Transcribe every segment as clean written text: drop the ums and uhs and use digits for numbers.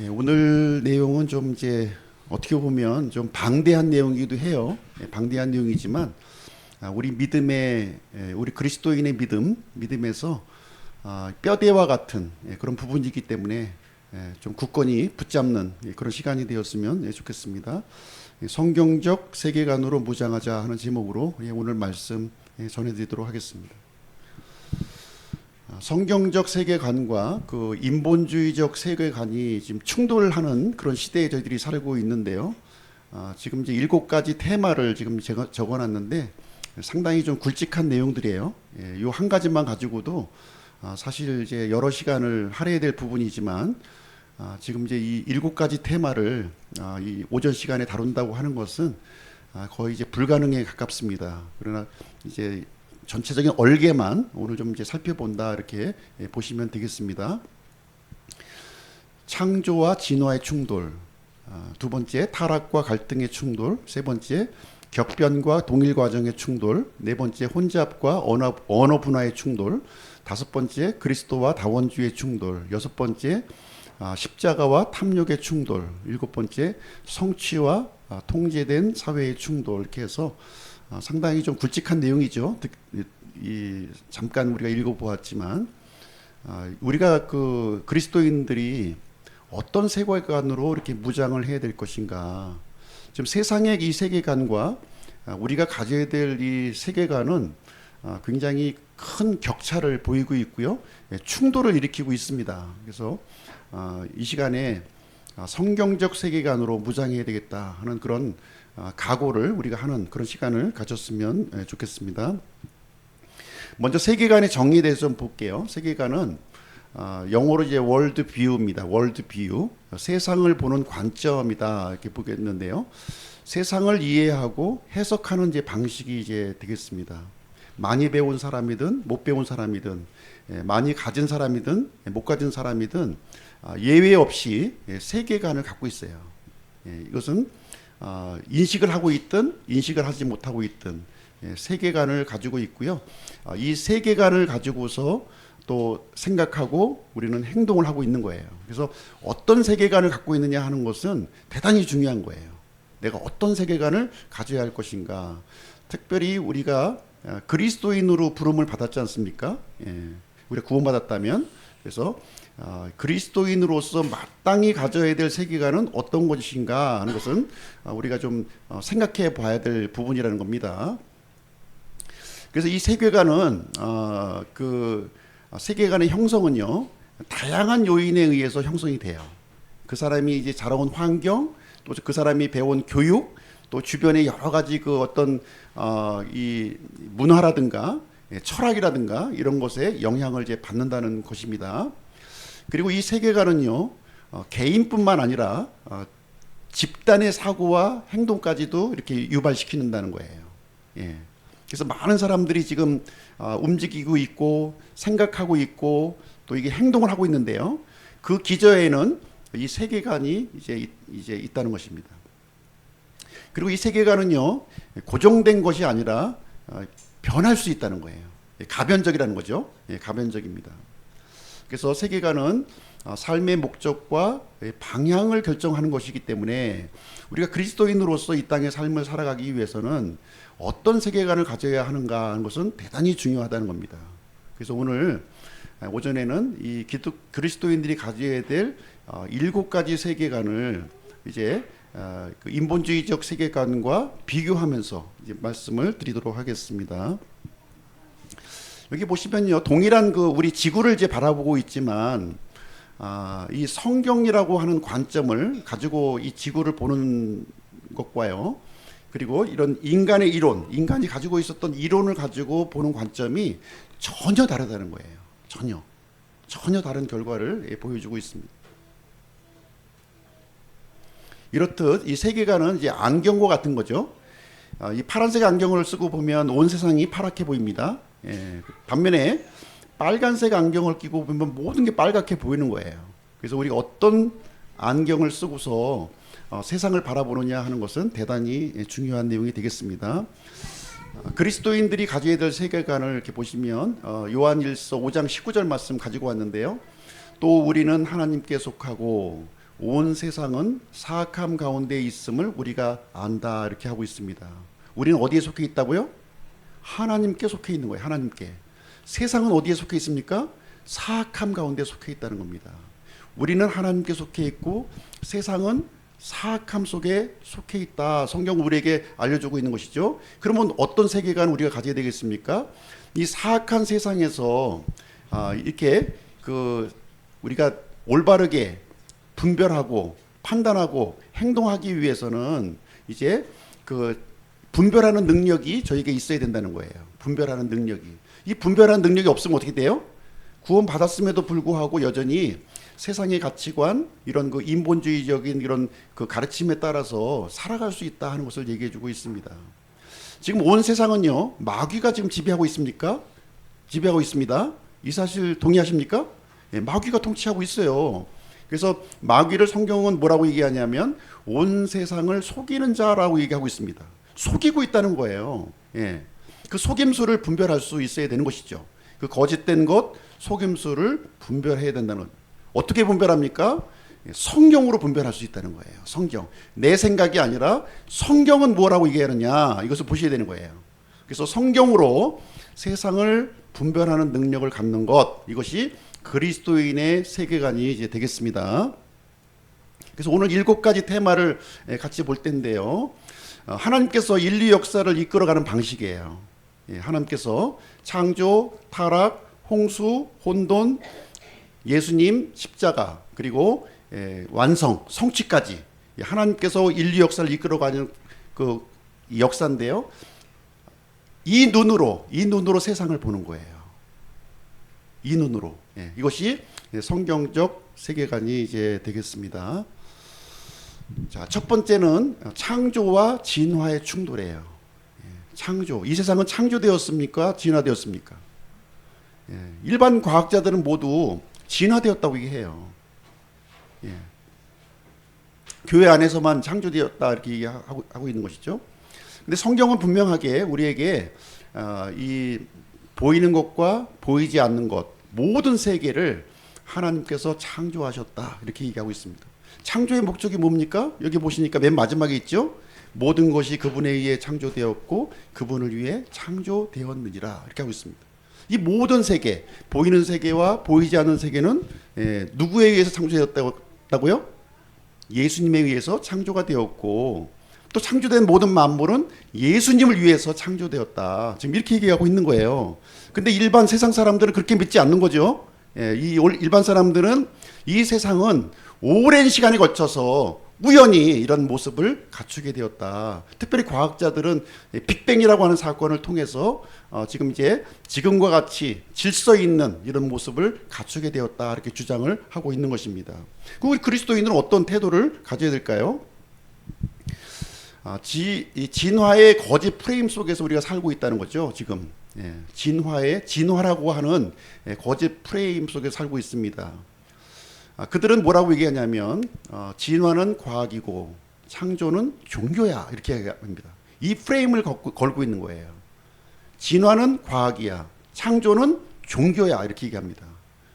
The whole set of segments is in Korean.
오늘 내용은 좀 이제 어떻게 보면 좀 방대한 내용이기도 해요. 방대한 내용이지만 우리 믿음의 우리 그리스도인의 믿음에서 뼈대와 같은 그런 부분이기 때문에 좀 굳건히 붙잡는 그런 시간이 되었으면 좋겠습니다. 성경적 세계관으로 무장하자 하는 제목으로 오늘 말씀 전해드리도록 하겠습니다. 성경적 세계관과 그 인본주의적 세계관이 지금 충돌하는 그런 시대에 저희들이 살고 있는데요. 지금 이제 7가지 테마를 지금 제가 적어놨는데 상당히 좀 굵직한 내용들이에요. 이 한 가지만 가지고도 사실 이제 여러 시간을 할애해야 될 부분이지만 지금 이제 이 7가지 테마를 이 오전 시간에 다룬다고 하는 것은 거의 이제 불가능에 가깝습니다. 그러나 이제 전체적인 얼개만 오늘 좀 이제 살펴본다 이렇게 보시면 되겠습니다. 창조와 진화의 충돌, 두 번째 타락과 갈등의 충돌, 세 번째 격변과 동일 과정의 충돌, 네 번째 혼잡과 언어 분화의 충돌, 다섯 번째 그리스도와 다원주의의 충돌, 여섯 번째 십자가와 탐욕의 충돌, 일곱 번째 성취와 통제된 사회의 충돌, 이렇게 해서 상당히 좀 굵직한 내용이죠. 잠깐 우리가 읽어보았지만 우리가 그 그리스도인들이 어떤 세계관으로 이렇게 무장을 해야 될 것인가. 지금 세상의 이 세계관과 우리가 가져야 될 이 세계관은 굉장히 큰 격차를 보이고 있고요. 충돌을 일으키고 있습니다. 그래서 이 시간에 성경적 세계관으로 무장해야 되겠다 하는 그런 각오를 우리가 하는 그런 시간을 가졌으면 좋겠습니다. 먼저 세계관의 정의에 대해서 좀 볼게요. 세계관은 영어로 이제 월드 뷰입니다. 월드 뷰, 세상을 보는 관점이다 이렇게 보겠는데요. 세상을 이해하고 해석하는 이제 방식이 이제 되겠습니다. 많이 배운 사람이든 못 배운 사람이든 많이 가진 사람이든 못 가진 사람이든 예외 없이 세계관을 갖고 있어요. 이것은 인식을 하고 있든 인식을 하지 못하고 있든 세계관을 가지고 있고요. 이 세계관을 가지고서 또 생각하고 우리는 행동을 하고 있는 거예요. 그래서 어떤 세계관을 갖고 있느냐 하는 것은 대단히 중요한 거예요. 내가 어떤 세계관을 가져야 할 것인가. 특별히 우리가 그리스도인으로 부름을 받았지 않습니까? 우리가 구원받았다면. 그래서 그리스도인으로서 마땅히 가져야 될 세계관은 어떤 것인가 하는 것은 우리가 좀 생각해 봐야 될 부분이라는 겁니다. 그래서 이 세계관은 그 세계관의 형성은요 다양한 요인에 의해서 형성이 돼요. 그 사람이 이제 자라온 환경, 또 그 사람이 배운 교육, 또 주변의 여러 가지 그 어떤 이 문화라든가 철학이라든가 이런 것에 영향을 이제 받는다는 것입니다. 그리고 이 세계관은요 개인뿐만 아니라 집단의 사고와 행동까지도 이렇게 유발시키는다는 거예요. 그래서 많은 사람들이 지금 움직이고 있고 생각하고 있고 또 이게 행동을 하고 있는데요. 그 기저에는 이 세계관이 이제 있다는 것입니다. 그리고 이 세계관은요 고정된 것이 아니라 변할 수 있다는 거예요. 가변적이라는 거죠. 가변적입니다. 그래서 세계관은 삶의 목적과 방향을 결정하는 것이기 때문에 우리가 그리스도인으로서 이 땅의 삶을 살아가기 위해서는 어떤 세계관을 가져야 하는가 하는 것은 대단히 중요하다는 겁니다. 그래서 오늘 오전에는 이 그리스도인들이 가져야 될 7가지 세계관을 이제 그 인본주의적 세계관과 비교하면서 이제 말씀을 드리도록 하겠습니다. 여기 보시면요, 동일한 그 우리 지구를 이제 바라보고 있지만, 이 성경이라고 하는 관점을 가지고 이 지구를 보는 것과요, 그리고 이런 인간의 이론, 인간이 가지고 있었던 이론을 가지고 보는 관점이 전혀 다르다는 거예요. 전혀 다른 결과를 보여주고 있습니다. 이렇듯 이 세계관은 이제 안경과 같은 거죠. 이 파란색 안경을 쓰고 보면 온 세상이 파랗게 보입니다. 반면에 빨간색 안경을 끼고 보면 모든 게 빨갛게 보이는 거예요. 그래서 우리가 어떤 안경을 쓰고서 세상을 바라보느냐 하는 것은 대단히 중요한 내용이 되겠습니다. 그리스도인들이 가져야 될 세계관을 이렇게 보시면 요한일서 5장 19절 말씀 가지고 왔는데요. 또 우리는 하나님께 속하고 온 세상은 사악함 가운데 있음을 우리가 안다 이렇게 하고 있습니다. 우리는 어디에 속해 있다고요? 하나님께 속해 있는 거예요. 하나님께. 세상은 어디에 속해 있습니까? 사악함 가운데 속해 있다는 겁니다. 우리는 하나님께 속해 있고 세상은 사악함 속에 속해 있다. 성경 우리에게 알려주고 있는 것이죠. 그러면 어떤 세계관 우리가 가져야 되겠습니까? 이 사악한 세상에서 이렇게 우리가 올바르게 분별하고 판단하고 행동하기 위해서는 이제 분별하는 능력이 저에게 있어야 된다는 거예요. 분별하는 능력이. 이 분별하는 능력이 없으면 어떻게 돼요? 구원 받았음에도 불구하고 여전히 세상의 가치관, 이런 인본주의적인 이런 가르침에 따라서 살아갈 수 있다 하는 것을 얘기해주고 있습니다. 지금 온 세상은요, 마귀가 지금 지배하고 있습니까? 지배하고 있습니다. 이 사실 동의하십니까? 예, 마귀가 통치하고 있어요. 그래서 마귀를 성경은 뭐라고 얘기하냐면 온 세상을 속이는 자라고 얘기하고 있습니다. 속이고 있다는 거예요. 예. 그 속임수를 분별할 수 있어야 되는 것이죠. 그 거짓된 것, 속임수를 분별해야 된다는 것. 어떻게 분별합니까? 성경으로 분별할 수 있다는 거예요. 성경. 내 생각이 아니라 성경은 뭐라고 얘기하느냐, 이것을 보셔야 되는 거예요. 그래서 성경으로 세상을 분별하는 능력을 갖는 것, 이것이 그리스도인의 세계관이 이제 되겠습니다. 그래서 오늘 7가지 테마를 같이 볼 텐데요. 하나님께서 인류 역사를 이끌어가는 방식이에요. 하나님께서 창조, 타락, 홍수, 혼돈, 예수님, 십자가, 그리고 완성, 성취까지 하나님께서 인류 역사를 이끌어가는 그 역사인데요. 이 눈으로 세상을 보는 거예요. 이 눈으로. 이것이 성경적 세계관이 이제 되겠습니다. 자, 첫 번째는 창조와 진화의 충돌이에요. 창조. 이 세상은 창조되었습니까? 진화되었습니까? 일반 과학자들은 모두 진화되었다고 얘기해요. 교회 안에서만 창조되었다 이렇게 얘기하고 있는 것이죠. 근데 성경은 분명하게 우리에게 이 보이는 것과 보이지 않는 것, 모든 세계를 하나님께서 창조하셨다 이렇게 얘기하고 있습니다. 창조의 목적이 뭡니까? 여기 보시니까 맨 마지막에 있죠. 모든 것이 그분에 의해 창조되었고 그분을 위해 창조되었느니라 이렇게 하고 있습니다. 이 모든 세계, 보이는 세계와 보이지 않는 세계는 누구에 의해서 창조되었다고요? 예수님에 의해서 창조가 되었고, 또 창조된 모든 만물은 예수님을 위해서 창조되었다. 지금 이렇게 얘기하고 있는 거예요. 근데 일반 세상 사람들은 그렇게 믿지 않는 거죠. 이 일반 사람들은 이 세상은 오랜 시간에 걸쳐서 우연히 이런 모습을 갖추게 되었다. 특별히 과학자들은 빅뱅이라고 하는 사건을 통해서 지금 이제 지금과 같이 질서 있는 이런 모습을 갖추게 되었다. 이렇게 주장을 하고 있는 것입니다. 우리 그리스도인들은 어떤 태도를 가져야 될까요? 이 진화의 거짓 프레임 속에서 우리가 살고 있다는 거죠. 지금 진화라고 하는 거짓 프레임 속에 살고 있습니다. 그들은 뭐라고 얘기하냐면 진화는 과학이고 창조는 종교야 이렇게 얘기합니다. 이 프레임을 걸고 있는 거예요. 진화는 과학이야, 창조는 종교야 이렇게 얘기합니다.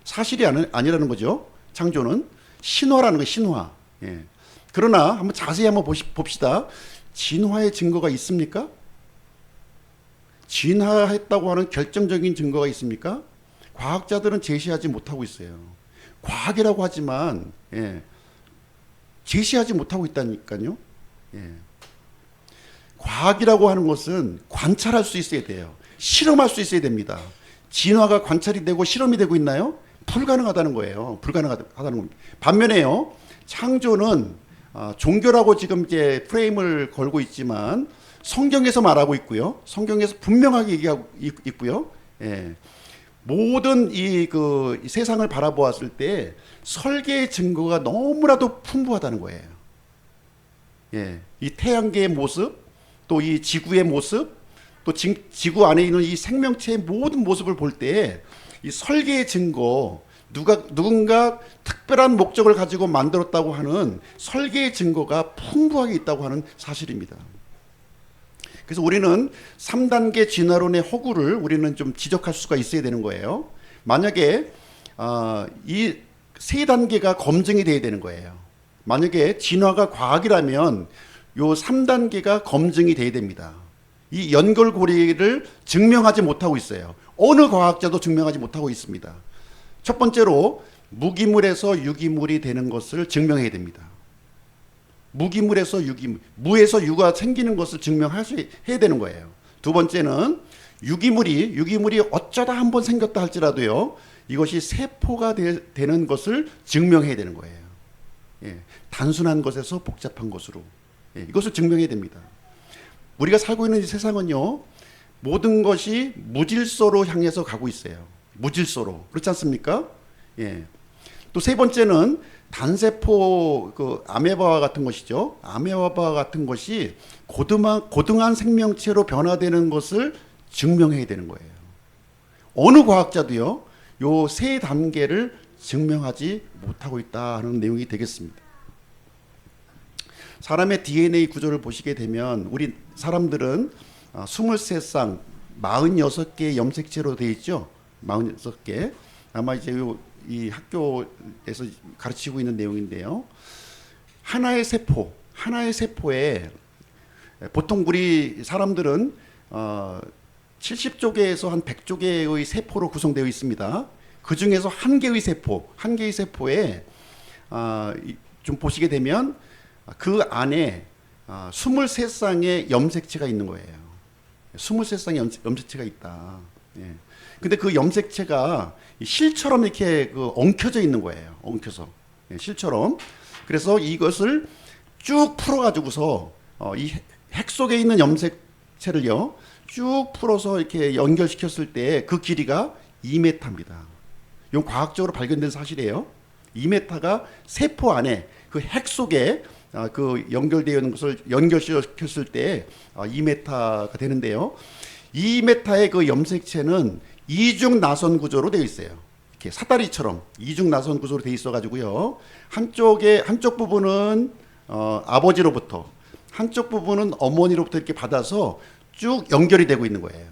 사실이 아니라는 거죠. 창조는 신화라는 거예요. 신화. 그러나 한번 자세히 한번 봅시다. 진화의 증거가 있습니까? 진화했다고 하는 결정적인 증거가 있습니까? 과학자들은 제시하지 못하고 있어요. 과학이라고 하지만 제시하지 못하고 있다니까요. 과학이라고 하는 것은 관찰할 수 있어야 돼요. 실험할 수 있어야 됩니다. 진화가 관찰이 되고 실험이 되고 있나요? 불가능하다는 거예요. 불가능하다는 겁니다. 반면에요, 창조는 종교라고 지금 이제 프레임을 걸고 있지만 성경에서 말하고 있고요. 성경에서 분명하게 얘기하고 있고요. 모든 이 세상을 바라보았을 때 설계의 증거가 너무나도 풍부하다는 거예요. 이 태양계의 모습, 또 이 지구의 모습, 또 지구 안에 있는 이 생명체의 모든 모습을 볼 때 이 설계의 증거, 누군가 특별한 목적을 가지고 만들었다고 하는 설계의 증거가 풍부하게 있다고 하는 사실입니다. 그래서 우리는 3단계 진화론의 허구를 우리는 좀 지적할 수가 있어야 되는 거예요. 만약에 이 3단계가 검증이 돼야 되는 거예요. 만약에 진화가 과학이라면 요 3단계가 검증이 돼야 됩니다. 이 연결고리를 증명하지 못하고 있어요. 어느 과학자도 증명하지 못하고 있습니다. 첫 번째로 무기물에서 유기물이 되는 것을 증명해야 됩니다. 무기물에서 유기물, 무에서 유가 생기는 것을 증명해야 되는 거예요. 두 번째는 유기물이 어쩌다 한번 생겼다 할지라도요, 이것이 세포가 되는 것을 증명해야 되는 거예요. 예, 단순한 것에서 복잡한 것으로, 예, 이것을 증명해야 됩니다. 우리가 살고 있는 이 세상은요, 모든 것이 무질서로 향해서 가고 있어요. 무질서로. 그렇지 않습니까? 예. 또 세 번째는 단세포 아메바와 같은 것이죠. 아메바와 같은 것이 고등한 생명체로 변화되는 것을 증명해야 되는 거예요. 어느 과학자도요, 요 세 단계를 증명하지 못하고 있다는 내용이 되겠습니다. 사람의 DNA 구조를 보시게 되면 우리 사람들은 23쌍 46개의 염색체로 되어 있죠. 46개. 아마 이제 이 학교에서 가르치고 있는 내용인데요. 하나의 세포에 보통 우리 사람들은 70조개에서 한 100조개의 세포로 구성되어 있습니다. 그 중에서 한 개의 세포에 좀 보시게 되면 그 안에 23쌍의 염색체가 있는 거예요. 23쌍의 염색체가 있다. 예. 근데 그 염색체가 실처럼 이렇게 엉켜져 있는 거예요. 엉켜서. 예, 실처럼. 그래서 이것을 쭉 풀어가지고서 이 핵 속에 있는 염색체를요, 쭉 풀어서 이렇게 연결시켰을 때 그 길이가 2m입니다. 이건 과학적으로 발견된 사실이에요. 2m가 세포 안에 그 핵 속에 그 연결되어 있는 것을 연결시켰을 때 2m가 되는데요. 2m의 그 염색체는 이중 나선 구조로 되어 있어요. 이렇게 사다리처럼 이중 나선 구조로 되어 있어 가지고요. 한쪽 부분은 아버지로부터, 한쪽 부분은 어머니로부터 이렇게 받아서 쭉 연결이 되고 있는 거예요.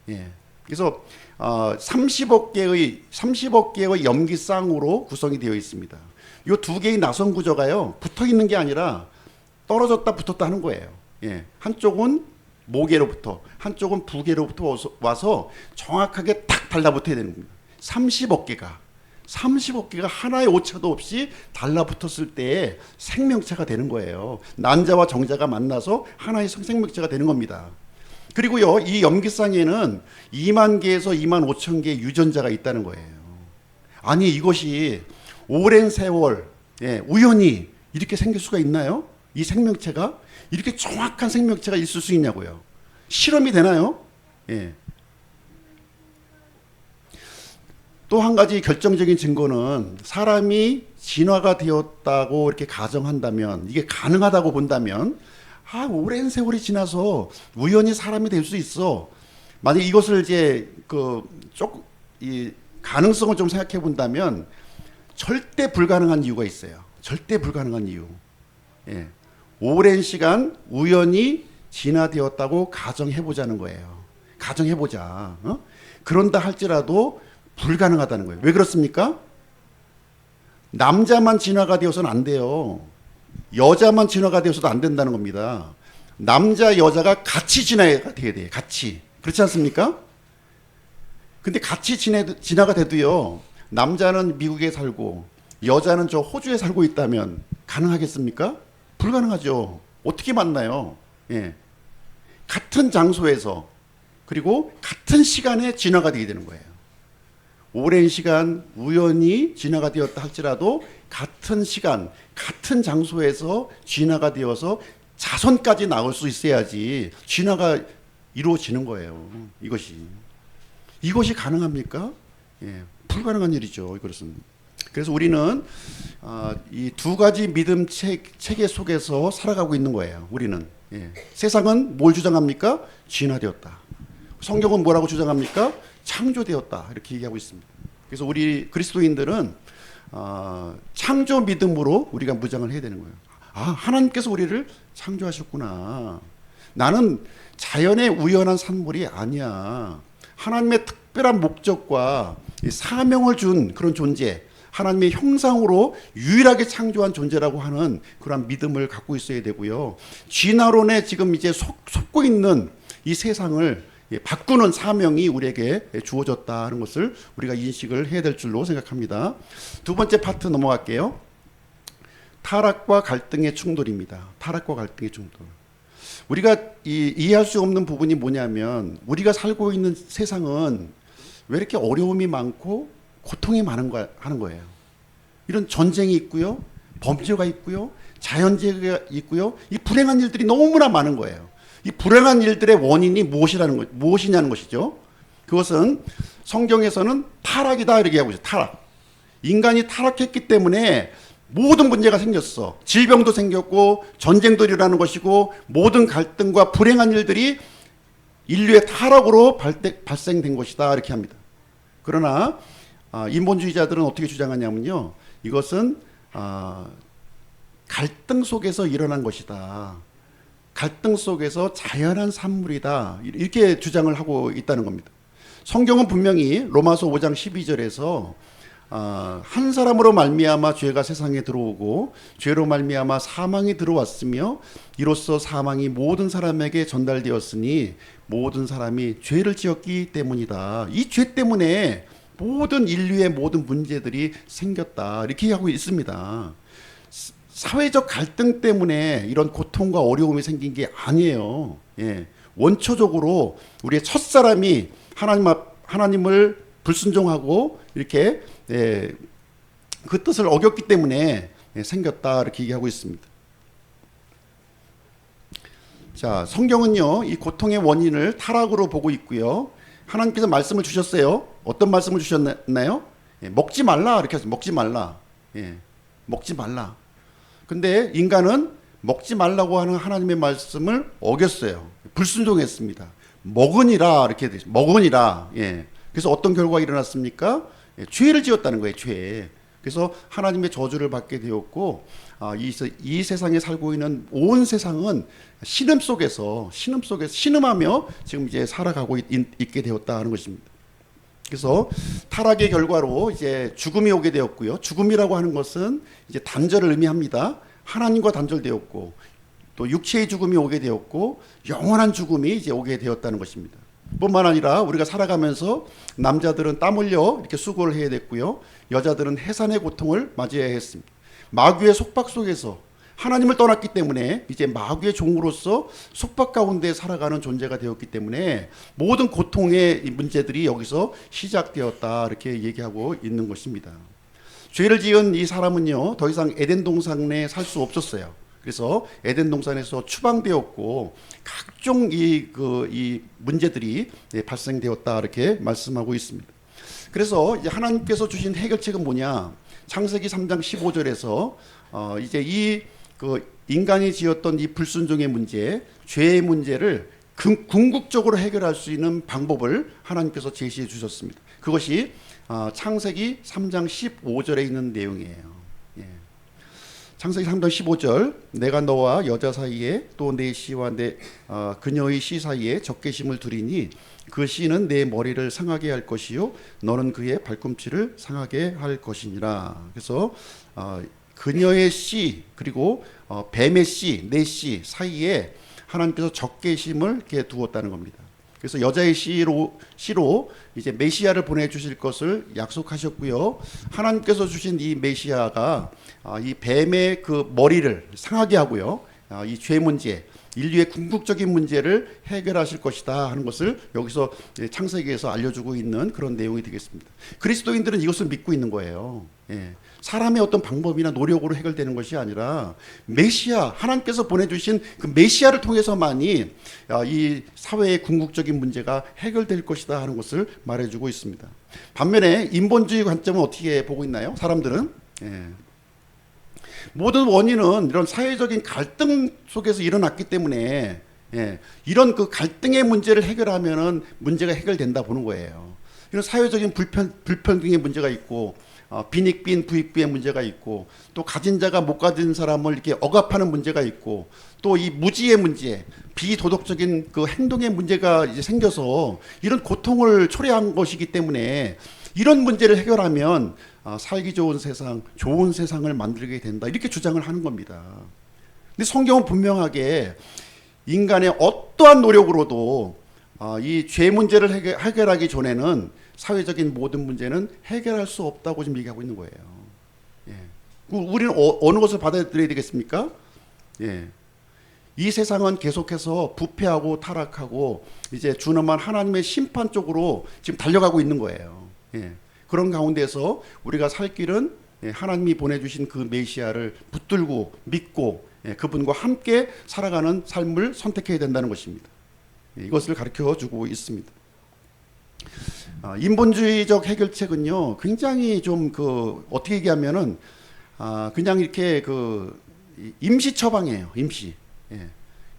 예. 그래서 30억 개의 염기쌍으로 구성이 되어 있습니다. 이 두 개의 나선 구조가요, 붙어 있는 게 아니라 떨어졌다 붙었다 하는 거예요. 예. 한쪽은 모계로부터, 한쪽은 부계로부터 와서 정확하게 딱 달라붙어야 되는 겁니다. 30억 개가 하나의 오차도 없이 달라붙었을 때 생명체가 되는 거예요. 난자와 정자가 만나서 하나의 생명체가 되는 겁니다. 그리고요, 이 염기쌍에는 2만 개에서 2만 5천 개의 유전자가 있다는 거예요. 아니, 이것이 오랜 세월, 예, 우연히 이렇게 생길 수가 있나요? 이 생명체가 이렇게 정확한 생명체가 있을 수 있냐고요. 실험이 되나요? 예. 또 한 가지 결정적인 증거는 사람이 진화가 되었다고 이렇게 가정한다면, 이게 가능하다고 본다면, 오랜 세월이 지나서 우연히 사람이 될 수 있어. 만약 이것을 이제 이 가능성을 좀 생각해 본다면 절대 불가능한 이유가 있어요. 절대 불가능한 이유. 예. 오랜 시간 우연히 진화되었다고 가정해 보자는 거예요. 가정해 보자. 그런다 할지라도 불가능하다는 거예요. 왜 그렇습니까? 남자만 진화가 되어서는 안 돼요. 여자만 진화가 되어서도 안 된다는 겁니다. 남자, 여자가 같이 진화가 돼야 돼요. 같이. 그렇지 않습니까? 근데 같이 진화가 돼도요, 남자는 미국에 살고 여자는 저 호주에 살고 있다면 가능하겠습니까? 불가능하죠. 어떻게 만나요? 예. 같은 장소에서, 그리고 같은 시간에 진화가 되게 되는 거예요. 오랜 시간 우연히 진화가 되었다 할지라도 같은 시간, 같은 장소에서 진화가 되어서 자손까지 나올 수 있어야지 진화가 이루어지는 거예요. 이것이 가능합니까? 예, 불가능한 일이죠. 이것은. 그래서 우리는 이 두 가지 믿음 체계 속에서 살아가고 있는 거예요. 우리는. 예. 세상은 뭘 주장합니까? 진화되었다. 성경은 뭐라고 주장합니까? 창조되었다. 이렇게 얘기하고 있습니다. 그래서 우리 그리스도인들은 창조 믿음으로 우리가 무장을 해야 되는 거예요. 하나님께서 우리를 창조하셨구나. 나는 자연의 우연한 산물이 아니야. 하나님의 특별한 목적과 사명을 준 그런 존재, 하나님의 형상으로 유일하게 창조한 존재라고 하는 그런 믿음을 갖고 있어야 되고요. 진화론에 지금 이제 속고 있는 이 세상을 바꾸는 사명이 우리에게 주어졌다는 것을 우리가 인식을 해야 될 줄로 생각합니다. 두 번째 파트 넘어갈게요. 타락과 갈등의 충돌입니다. 타락과 갈등의 충돌. 우리가 이해할 수 없는 부분이 뭐냐면 우리가 살고 있는 세상은 왜 이렇게 어려움이 많고 고통이 많은가 하는 거예요. 이런 전쟁이 있고요. 범죄가 있고요. 자연재해가 있고요. 이 불행한 일들이 너무나 많은 거예요. 이 불행한 일들의 원인이 무엇이냐는 것이죠. 그것은 성경에서는 타락이다 이렇게 하고 있어요. 타락. 인간이 타락했기 때문에 모든 문제가 생겼어. 질병도 생겼고 전쟁도 일어나는 것이고 모든 갈등과 불행한 일들이 인류의 타락으로 발생된 것이다 이렇게 합니다. 그러나 인본주의자들은 어떻게 주장하냐면요. 이것은 갈등 속에서 일어난 것이다. 갈등 속에서 자연한 산물이다. 이렇게 주장을 하고 있다는 겁니다. 성경은 분명히 로마서 5장 12절에서 한 사람으로 말미암아 죄가 세상에 들어오고 죄로 말미암아 사망이 들어왔으며 이로써 사망이 모든 사람에게 전달되었으니 모든 사람이 죄를 지었기 때문이다. 이 죄 때문에 모든 인류의 모든 문제들이 생겼다. 이렇게 하고 있습니다. 사회적 갈등 때문에 이런 고통과 어려움이 생긴 게 아니에요. 예. 원초적으로 우리의 첫사람이 하나님을 불순종하고 이렇게 그 뜻을 어겼기 때문에 생겼다 이렇게 얘기하고 있습니다. 자, 성경은요 이 고통의 원인을 타락으로 보고 있고요. 하나님께서 말씀을 주셨어요. 어떤 말씀을 주셨나요? 먹지 말라 이렇게 해서 먹지 말라. 먹지 말라. 근데 인간은 먹지 말라고 하는 하나님의 말씀을 어겼어요. 불순종했습니다. 먹으니라 이렇게 되죠. 먹으니라. 그래서 어떤 결과가 일어났습니까? 죄를 지었다는 거예요. 죄. 그래서 하나님의 저주를 받게 되었고 이 세상에 살고 있는 온 세상은 신음 속에서 신음하며 지금 이제 살아가고 있게 되었다 하는 것입니다. 그래서 타락의 결과로 이제 죽음이 오게 되었고요. 죽음이라고 하는 것은 이제 단절을 의미합니다. 하나님과 단절되었고 또 육체의 죽음이 오게 되었고 영원한 죽음이 이제 오게 되었다는 것입니다. 뿐만 아니라 우리가 살아가면서 남자들은 땀 흘려 이렇게 수고를 해야 됐고요. 여자들은 해산의 고통을 맞이해야 했습니다. 마귀의 속박 속에서 하나님을 떠났기 때문에 이제 마귀의 종으로서 속박 가운데 살아가는 존재가 되었기 때문에 모든 고통의 문제들이 여기서 시작되었다 이렇게 얘기하고 있는 것입니다. 죄를 지은 이 사람은요 더 이상 에덴 동산 내에 살 수 없었어요. 그래서 에덴 동산에서 추방되었고 각종 이 문제들이 발생되었다 이렇게 말씀하고 있습니다. 그래서 이제 하나님께서 주신 해결책은 뭐냐? 창세기 3장 15절에서 이제 인간이 지었던 이 불순종의 문제, 죄의 문제를 궁극적으로 해결할 수 있는 방법을 하나님께서 제시해 주셨습니다. 그것이 창세기 3장 15절에 있는 내용이에요. 창세기 3장 15절 내가 너와 여자 사이에 또 내 씨와 그녀의 씨 사이에 적개심을 두리니 그 씨는 내 머리를 상하게 할 것이요 너는 그의 발꿈치를 상하게 할 것이니라. 그래서 그녀의 씨 그리고 뱀의 씨, 내 씨 사이에 하나님께서 적개심을 이렇게 두었다는 겁니다. 그래서 여자의 씨로 이제 메시아를 보내주실 것을 약속하셨고요. 하나님께서 주신 이 메시아가 이 뱀의 그 머리를 상하게 하고요. 이 죄 문제, 인류의 궁극적인 문제를 해결하실 것이다 하는 것을 여기서 창세기에서 알려주고 있는 그런 내용이 되겠습니다. 그리스도인들은 이것을 믿고 있는 거예요. 사람의 어떤 방법이나 노력으로 해결되는 것이 아니라 메시아, 하나님께서 보내주신 그 메시아를 통해서만이 이 사회의 궁극적인 문제가 해결될 것이다 하는 것을 말해주고 있습니다. 반면에 인본주의 관점은 어떻게 보고 있나요? 사람들은 모든 원인은 이런 사회적인 갈등 속에서 일어났기 때문에 이런 그 갈등의 문제를 해결하면은 문제가 해결된다 보는 거예요. 이런 사회적인 불평등의 문제가 있고 빈익빈 부익부의 문제가 있고 또 가진 자가 못 가진 사람을 이렇게 억압하는 문제가 있고 또 이 무지의 문제, 비도덕적인 그 행동의 문제가 이제 생겨서 이런 고통을 초래한 것이기 때문에 이런 문제를 해결하면 살기 좋은 세상, 좋은 세상을 만들게 된다. 이렇게 주장을 하는 겁니다. 근데 성경은 분명하게 인간의 어떠한 노력으로도 이 죄 문제를 해결하기 전에는 사회적인 모든 문제는 해결할 수 없다고 지금 얘기하고 있는 거예요. 예. 우리는 어느 것을 받아들여야 되겠습니까? 예. 이 세상은 계속해서 부패하고 타락하고 이제 준엄한 하나님의 심판 쪽으로 지금 달려가고 있는 거예요. 예. 그런 가운데서 우리가 살 길은 하나님이 보내주신 그 메시아를 붙들고 믿고 그분과 함께 살아가는 삶을 선택해야 된다는 것입니다. 이것을 가르쳐주고 있습니다. 인본주의적 해결책은요, 굉장히 좀 어떻게 얘기하면은 그냥 이렇게 임시 처방이에요. 임시. 예.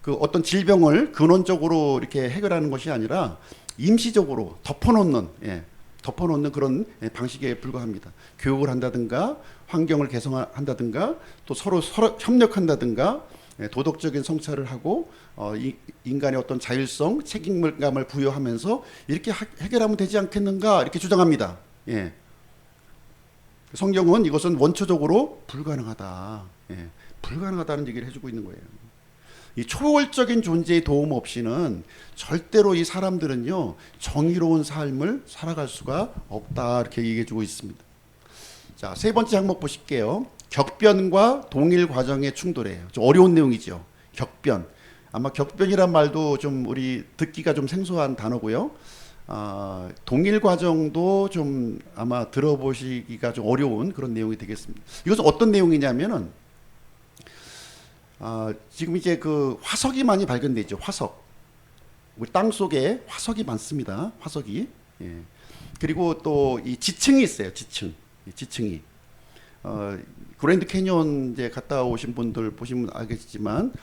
어떤 질병을 근원적으로 이렇게 해결하는 것이 아니라 임시적으로 덮어놓는 그런 방식에 불과합니다. 교육을 한다든가 환경을 개선한다든가 또 서로 협력한다든가 도덕적인 성찰을 하고 인간의 어떤 자율성, 책임감을 부여하면서 이렇게 해결하면 되지 않겠는가 이렇게 주장합니다. 예. 성경은 이것은 원초적으로 불가능하다. 예. 불가능하다는 얘기를 해주고 있는 거예요. 이 초월적인 존재의 도움 없이는 절대로 이 사람들은요 정의로운 삶을 살아갈 수가 없다 이렇게 얘기해주고 있습니다. 자, 세 번째 항목 보실게요. 격변과 동일 과정의 충돌이에요. 좀 어려운 내용이죠. 격변. 아마 격변이란 말도 좀 우리 듣기가 좀 생소한 단어고요. 동일 과정도 좀 아마 들어보시기가 좀 어려운 그런 내용이 되겠습니다. 이것은 어떤 내용이냐면은 지금 이제 화석이 많이 발견돼 있죠. 화석. 우리 땅 속에 화석이 많습니다. 화석이. 예. 그리고 또 이 지층이 있어요. 지층이. 그랜드 캐니언 이제 갔다 오신 분들 보시면 알겠지만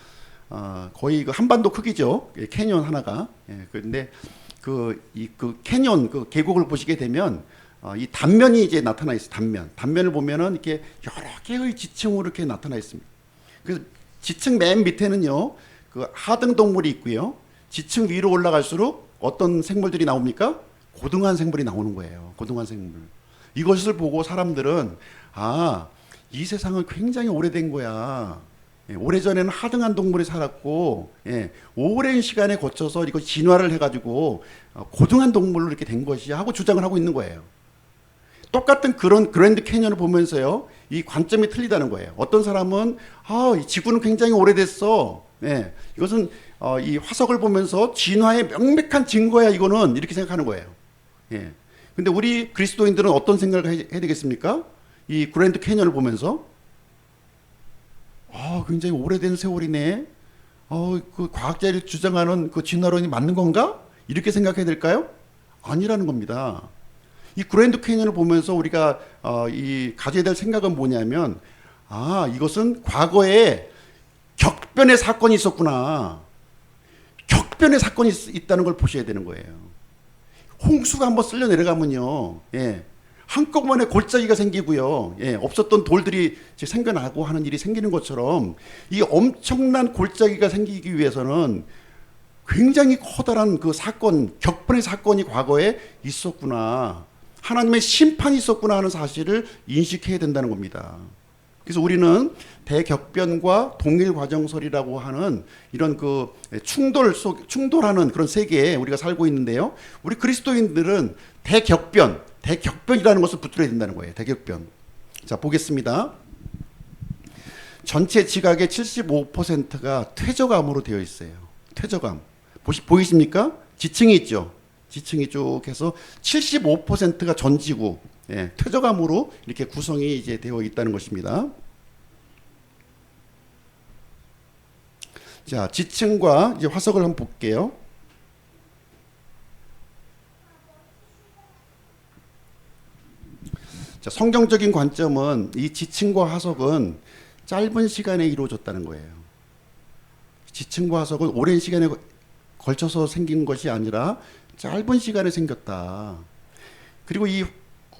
거의 한반도 크기죠. 캐니언 하나가. 예. 그런데 캐니언 계곡을 보시게 되면 이 단면이 이제 나타나 있어요. 단면을 보면은 이렇게 여러 개의 지층으로 이렇게 나타나 있습니다. 그래서 지층 맨 밑에는요, 하등 동물이 있고요. 지층 위로 올라갈수록 어떤 생물들이 나옵니까? 고등한 생물이 나오는 거예요. 고등한 생물. 이것을 보고 사람들은 이 세상은 굉장히 오래된 거야. 예, 오래전에는 하등한 동물이 살았고, 오랜 시간에 거쳐서 이거 진화를 해가지고 고등한 동물로 이렇게 된 것이야 하고 주장을 하고 있는 거예요. 똑같은 그런 그랜드 캐니언을 보면서요, 이 관점이 틀리다는 거예요. 어떤 사람은 이 지구는 굉장히 오래됐어. 예, 이것은 이 화석을 보면서 진화의 명백한 증거야 이거는 이렇게 생각하는 거예요. 예. 근데 우리 그리스도인들은 어떤 생각을 해야 되겠습니까? 이 그랜드 캐니언을 보면서 굉장히 오래된 세월이네. 그 과학자들이 주장하는 그 진화론이 맞는 건가? 이렇게 생각해야 될까요? 아니라는 겁니다. 이 그랜드 캐니언을 보면서 우리가 가져야 될 생각은 뭐냐면 이것은 과거에 격변의 사건이 있었구나. 격변의 사건이 있다는 걸 보셔야 되는 거예요. 홍수가 한번 쓸려 내려가면요, 한꺼번에 골짜기가 생기고요, 없었던 돌들이 생겨나고 하는 일이 생기는 것처럼 이 엄청난 골짜기가 생기기 위해서는 굉장히 커다란 그 사건, 격변의 사건이 과거에 있었구나. 하나님의 심판이 있었구나 하는 사실을 인식해야 된다는 겁니다. 그래서 우리는 대격변과 동일과정설이라고 하는 이런 충돌하는 그런 세계에 우리가 살고 있는데요. 우리 그리스도인들은 대격변이라는 것을 붙들어야 된다는 거예요. 대격변. 자, 보겠습니다. 전체 지각의 75%가 퇴적암으로 되어 있어요. 퇴적암. 보이십니까? 지층이 있죠. 지층이 쭉 해서 75%가 전지구, 퇴적암으로 이렇게 구성이 이제 되어 있다는 것입니다. 자, 지층과 이제 화석을 한번 볼게요. 자, 성경적인 관점은 이 지층과 화석은 짧은 시간에 이루어졌다는 거예요. 지층과 화석은 오랜 시간에 걸쳐서 생긴 것이 아니라 짧은 시간에 생겼다. 그리고 이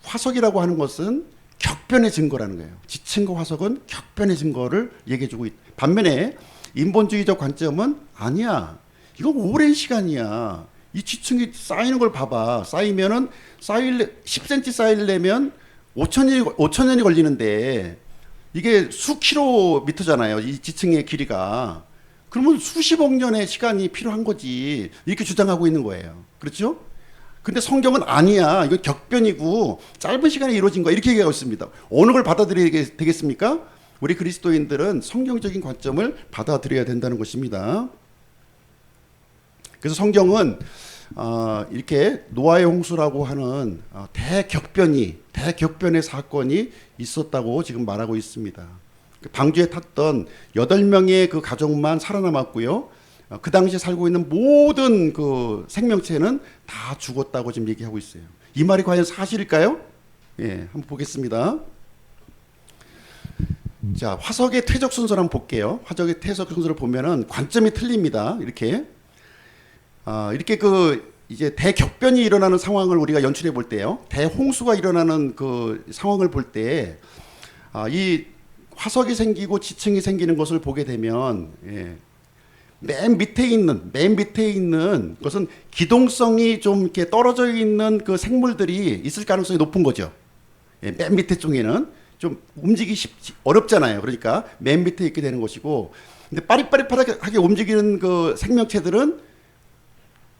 화석이라고 하는 것은 격변의 증거라는 거예요. 지층과 화석은 격변의 증거를 얘기해주고 있다. 반면에 인본주의적 관점은 아니야. 이건 오랜 시간이야. 이 지층이 쌓이는 걸 봐봐. 쌓이면은 10cm 쌓이려면 5천 년이 걸리는데 이게 수 킬로미터잖아요. 이 지층의 길이가. 그러면 수십억 년의 시간이 필요한 거지. 이렇게 주장하고 있는 거예요. 그렇죠? 근데 성경은 아니야. 이건 격변이고 짧은 시간에 이루어진 거야. 이렇게 얘기하고 있습니다. 어느 걸 받아들여야 되겠습니까? 우리 그리스도인들은 성경적인 관점을 받아들여야 된다는 것입니다. 그래서 성경은 이렇게 노아의 홍수라고 하는 대격변의 사건이 있었다고 지금 말하고 있습니다. 방주에 탔던 8명의 그 가족만 살아남았고요. 그 당시에 살고 있는 모든 그 생명체는 다 죽었다고 지금 얘기하고 있어요. 이 말이 과연 사실일까요? 예, 한번 보겠습니다. 자, 화석의 퇴적 순서를 한번 볼게요. 화석의 퇴적 순서를 보면은 관점이 틀립니다. 이렇게 이제 대격변이 일어나는 상황을 우리가 연출해 볼 때요. 대홍수가 일어나는 그 상황을 볼 때, 이 화석이 생기고 지층이 생기는 것을 보게 되면, 맨 밑에 있는 것은 기동성이 좀 이렇게 떨어져 있는 그 생물들이 있을 가능성이 높은 거죠. 맨 밑에 쪽에는 좀 움직이기 어렵잖아요. 그러니까 맨 밑에 있게 되는 것이고, 근데 빠릿빠릿하게 움직이는 그 생명체들은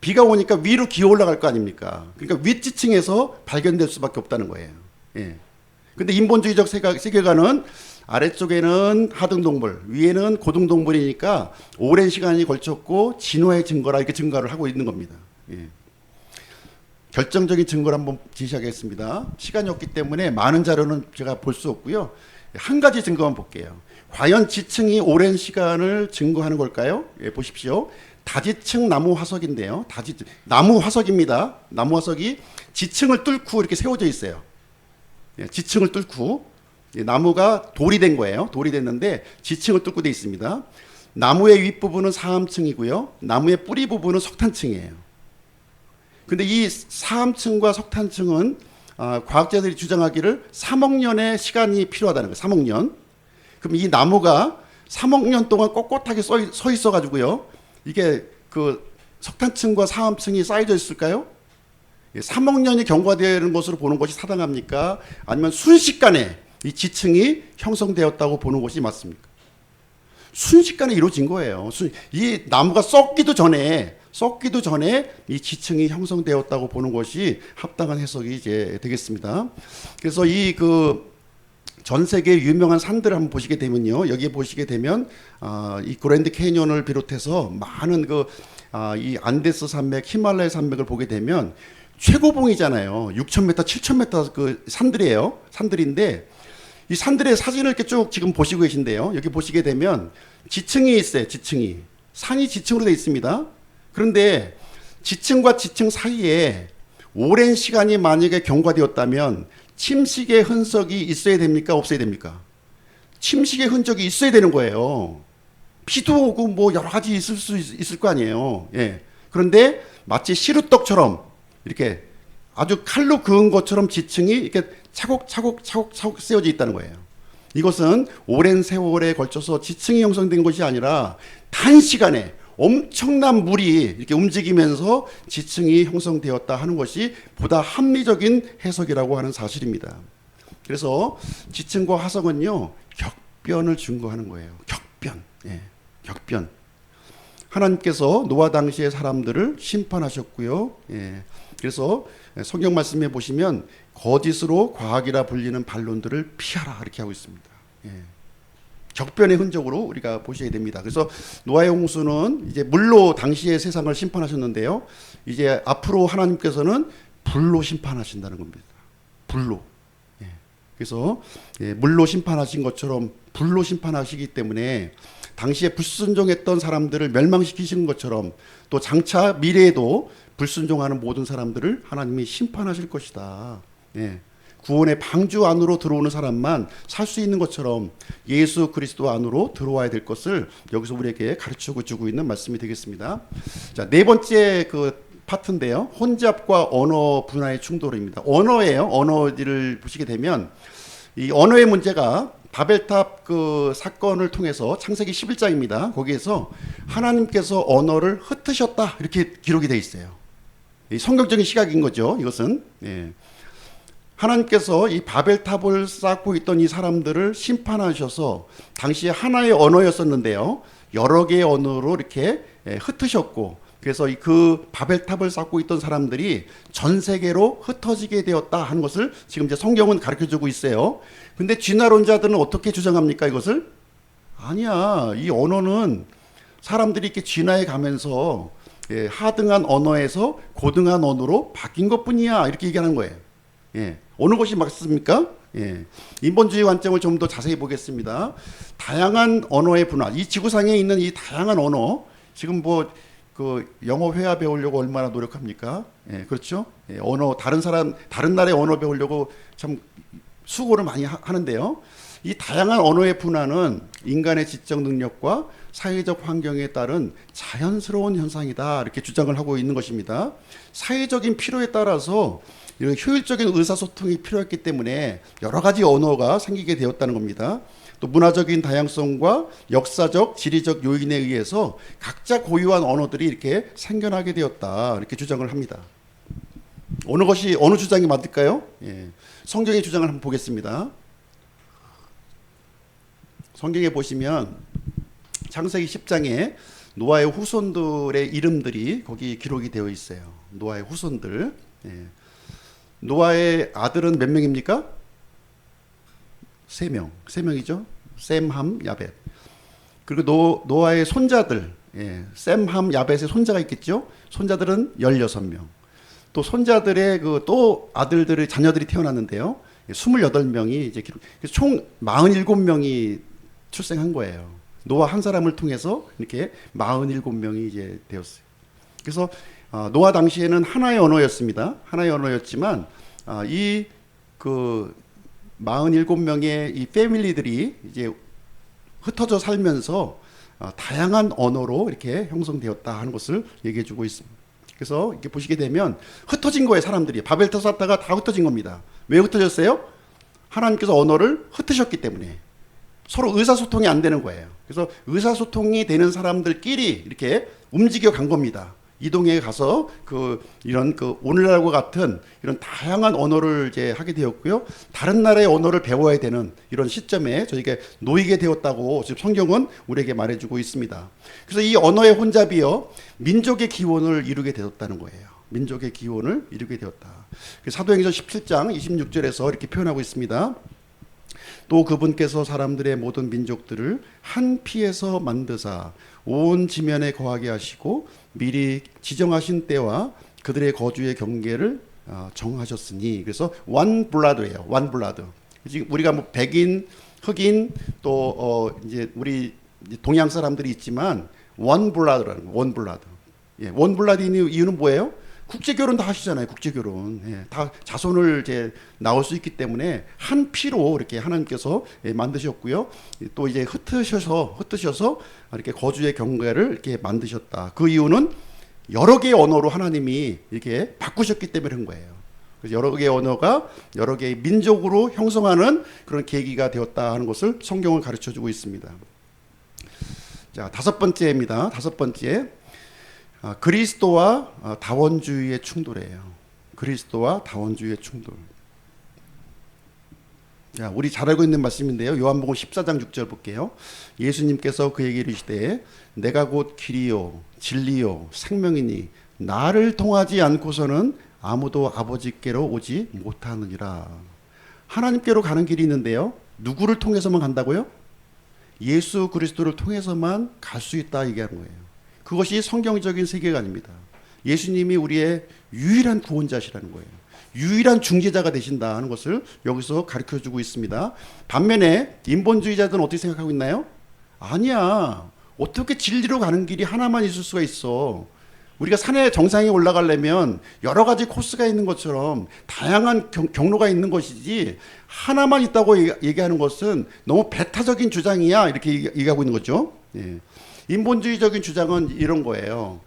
비가 오니까 위로 기어 올라갈 거 아닙니까? 그러니까 윗지층에서 발견될 수밖에 없다는 거예요. 예. 근데 인본주의적 세계관은 아래쪽에는 하등동물, 위에는 고등동물이니까 오랜 시간이 걸쳤고 진화의 증거라 이렇게 증거를 하고 있는 겁니다. 예. 결정적인 증거를 한번 제시하겠습니다. 시간이 없기 때문에 많은 자료는 제가 볼 수 없고요. 한 가지 증거만 볼게요. 과연 지층이 오랜 시간을 증거하는 걸까요? 예, 보십시오. 다지층 나무 화석인데요. 나무 화석입니다. 나무 화석이 지층을 뚫고 이렇게 세워져 있어요. 예, 지층을 뚫고 나무가 돌이 된 거예요. 돌이 됐는데 지층을 뚫고 돼 있습니다. 나무의 윗부분은 사암층이고요. 나무의 뿌리 부분은 석탄층이에요. 근데 이 사암층과 석탄층은 과학자들이 주장하기를 3억 년의 시간이 필요하다는 거예요. 3억 년. 그럼 이 나무가 3억 년 동안 꼿꼿하게 서 있어 가지고요. 이게 그 석탄층과 사암층이 쌓여져 있을까요? 3억 년이 경과되는 것으로 보는 것이 타당합니까? 아니면 순식간에 이 지층이 형성되었다고 보는 것이 맞습니까? 순식간에 이루어진 거예요. 이 나무가 썩기도 전에 이 지층이 형성되었다고 보는 것이 합당한 해석이 이제 되겠습니다. 그래서 전 세계 유명한 산들을 한번 보시게 되면요. 여기 보시게 되면 이 그랜드 캐니언을 비롯해서 많은 이 안데스 산맥, 히말라야 산맥을 보게 되면 최고봉이잖아요. 6,000m, 7,000m 그 산들이에요. 산들인데 이 산들의 사진을 이렇게 쭉 지금 보시고 계신데요. 여기 보시게 되면 지층이 있어요. 지층이. 산이 지층으로 되어 있습니다. 그런데 지층과 지층 사이에 오랜 시간이 만약에 경과되었다면 침식의 흔적이 있어야 됩니까? 없어야 됩니까? 침식의 흔적이 있어야 되는 거예요. 비도 오고 뭐 여러 가지 있을 거 아니에요. 예. 그런데 마치 시루떡처럼 이렇게 아주 칼로 그은 것처럼 지층이 이렇게 차곡차곡 세워져 있다는 거예요. 이것은 오랜 세월에 걸쳐서 지층이 형성된 것이 아니라 단시간에 엄청난 물이 이렇게 움직이면서 지층이 형성되었다 하는 것이 보다 합리적인 해석이라고 하는 사실입니다. 그래서 지층과 화석은요, 격변을 증거하는 거예요. 격변. 예, 격변. 하나님께서 노아 당시의 사람들을 심판하셨고요. 예, 그래서 성경 말씀에 보시면 거짓으로 과학이라 불리는 반론들을 피하라 이렇게 하고 있습니다. 예. 격변의 흔적으로 우리가 보셔야 됩니다. 그래서 노아의 홍수는 이제 물로 당시의 세상을 심판하셨는데요. 이제 앞으로 하나님께서는 불로 심판하신다는 겁니다. 불로. 예. 그래서 물로 심판하신 것처럼 불로 심판하시기 때문에 당시에 불순종했던 사람들을 멸망시키신 것처럼 또 장차 미래에도 불순종하는 모든 사람들을 하나님이 심판하실 것이다. 예. 구원의 방주 안으로 들어오는 사람만 살 수 있는 것처럼 예수 그리스도 안으로 들어와야 될 것을 여기서 우리에게 가르쳐 주고 있는 말씀이 되겠습니다. 자, 네 번째 그 파트인데요. 혼잡과 언어 분야의 충돌입니다. 언어예요. 언어를 보시게 되면 이 언어의 문제가 바벨탑 그 사건을 통해서 창세기 11장입니다. 거기에서 하나님께서 언어를 흩으셨다 이렇게 기록이 되어 있어요. 이 성경적인 시각인 거죠. 이것은. 예. 하나님께서 이 바벨탑을 쌓고 있던 이 사람들을 심판하셔서 당시에 하나의 언어였었는데요. 여러 개의 언어로 이렇게 흩으셨고, 그래서 그 바벨탑을 쌓고 있던 사람들이 전 세계로 흩어지게 되었다 하는 것을 지금 이제 성경은 가르쳐 주고 있어요. 근데 진화론자들은 어떻게 주장합니까, 이것을? 아니야. 이 언어는 사람들이 이렇게 진화해 가면서 하등한 언어에서 고등한 언어로 바뀐 것 뿐이야. 이렇게 얘기하는 거예요. 어느 것이 맞습니까? 인본주의 관점을 좀 더 자세히 보겠습니다. 다양한 언어의 분화, 이 지구상에 있는 이 다양한 언어, 지금 뭐 그 영어 회화 배우려고 얼마나 노력합니까? 그렇죠? 언어 다른 나라의 언어 배우려고 참 수고를 많이 하는데요. 이 다양한 언어의 분화는 인간의 지적 능력과 사회적 환경에 따른 자연스러운 현상이다, 이렇게 주장을 하고 있는 것입니다. 사회적인 필요에 따라서 이런 효율적인 의사소통이 필요했기 때문에 여러 가지 언어가 생기게 되었다는 겁니다. 또 문화적인 다양성과 역사적, 지리적 요인에 의해서 각자 고유한 언어들이 이렇게 생겨나게 되었다, 이렇게 주장을 합니다. 어느 주장이 맞을까요? 성경의 주장을 한번 보겠습니다. 성경에 보시면 창세기 10장에 노아의 후손들의 이름들이 거기 기록이 되어 있어요. 노아의 후손들. 노아의 아들은 몇 명입니까? 3명. 3명이죠. 셈, 함, 야벳. 그리고 노아의 손자들. 셈, 함, 야벳의 손자가 있겠죠. 손자들은 16명. 또 손자들의 또 아들들의 자녀들이 태어났는데요. 28명이 이제 총 47명이 출생한 거예요. 노아 한 사람을 통해서 이렇게 47명이 이제 되었어요. 그래서 노아 당시에는 하나의 언어였습니다. 하나의 언어였지만 이 47명의 이 패밀리들이 이제 흩어져 살면서 다양한 언어로 이렇게 형성되었다 하는 것을 얘기해 주고 있습니다. 그래서 이렇게 보시게 되면 흩어진 거예요, 사람들이. 바벨탑 쌓다가 다 흩어진 겁니다. 왜 흩어졌어요? 하나님께서 언어를 흩으셨기 때문에. 서로 의사소통이 안 되는 거예요. 그래서 의사소통이 되는 사람들끼리 이렇게 움직여 간 겁니다. 이동해 가서 이런 오늘날과 같은 이런 다양한 언어를 이제 하게 되었고요. 다른 나라의 언어를 배워야 되는 이런 시점에 저희가 놓이게 되었다고 지금 성경은 우리에게 말해주고 있습니다. 그래서 이 언어의 혼잡이요, 민족의 기원을 이루게 되었다는 거예요. 민족의 기원을 이루게 되었다. 사도행전 17장 26절에서 이렇게 표현하고 있습니다. 또 그분께서 사람들의 모든 민족들을 한 피에서 만드사 온 지면에 거하게 하시고 미리 지정하신 때와 그들의 거주의 경계를 정하셨으니, 그래서 one blood예요. one blood. 지금 우리가 뭐 백인, 흑인, 또 이제 우리 동양 사람들이 있지만 one blood라는 거, one blood. one blood인 이유는 뭐예요? 국제결혼 다 하시잖아요. 국제결혼. 다 자손을 이제 나올 수 있기 때문에 한 피로 이렇게 하나님께서 만드셨고요. 또 이제 흩으셔서 이렇게 거주의 경계를 이렇게 만드셨다. 그 이유는 여러 개의 언어로 하나님이 이렇게 바꾸셨기 때문에 그런 거예요. 그래서 여러 개의 언어가 여러 개의 민족으로 형성하는 그런 계기가 되었다 하는 것을 성경은 가르쳐 주고 있습니다. 자, 5번째입니다. 5번째. 그리스도와 다원주의의 충돌이에요. 그리스도와 다원주의의 충돌. 자, 우리 잘 알고 있는 말씀인데요. 요한복음 14장 6절 볼게요. 예수님께서 그에게 이르시되 내가 곧 길이요 진리요 생명이니 나를 통하지 않고서는 아무도 아버지께로 오지 못하느니라. 하나님께로 가는 길이 있는데요. 누구를 통해서만 간다고요? 예수 그리스도를 통해서만 갈 수 있다 얘기하는 거예요. 그것이 성경적인 세계관입니다. 예수님이 우리의 유일한 구원자시라는 거예요. 유일한 중재자가 되신다 하는 것을 여기서 가르쳐주고 있습니다. 반면에 인본주의자들은 어떻게 생각하고 있나요? 아니야. 어떻게 진리로 가는 길이 하나만 있을 수가 있어. 우리가 산의 정상에 올라가려면 여러 가지 코스가 있는 것처럼 다양한 경로가 있는 것이지 하나만 있다고 얘기하는 것은 너무 배타적인 주장이야, 이렇게 얘기하고 있는 거죠. 인본주의적인 주장은 이런 거예요.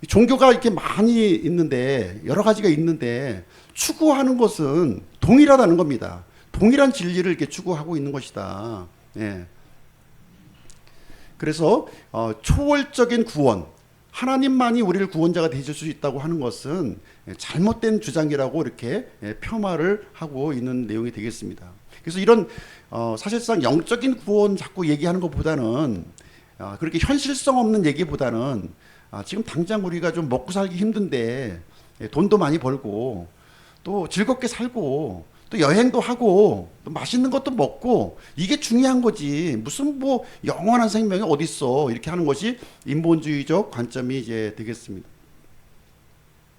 종교가 이렇게 많이 있는데, 여러 가지가 있는데 추구하는 것은 동일하다는 겁니다. 동일한 진리를 이렇게 추구하고 있는 것이다. 그래서 초월적인 구원, 하나님만이 우리를 구원자가 되실 수 있다고 하는 것은 잘못된 주장이라고 이렇게 폄하를 하고 있는 내용이 되겠습니다. 그래서 이런 사실상 영적인 구원 자꾸 얘기하는 것보다는 그렇게 현실성 없는 얘기보다는 지금 당장 우리가 좀 먹고 살기 힘든데 돈도 많이 벌고 또 즐겁게 살고 또 여행도 하고 또 맛있는 것도 먹고 이게 중요한 거지 무슨 뭐 영원한 생명이 어디 있어 이렇게 하는 것이 인본주의적 관점이 이제 되겠습니다.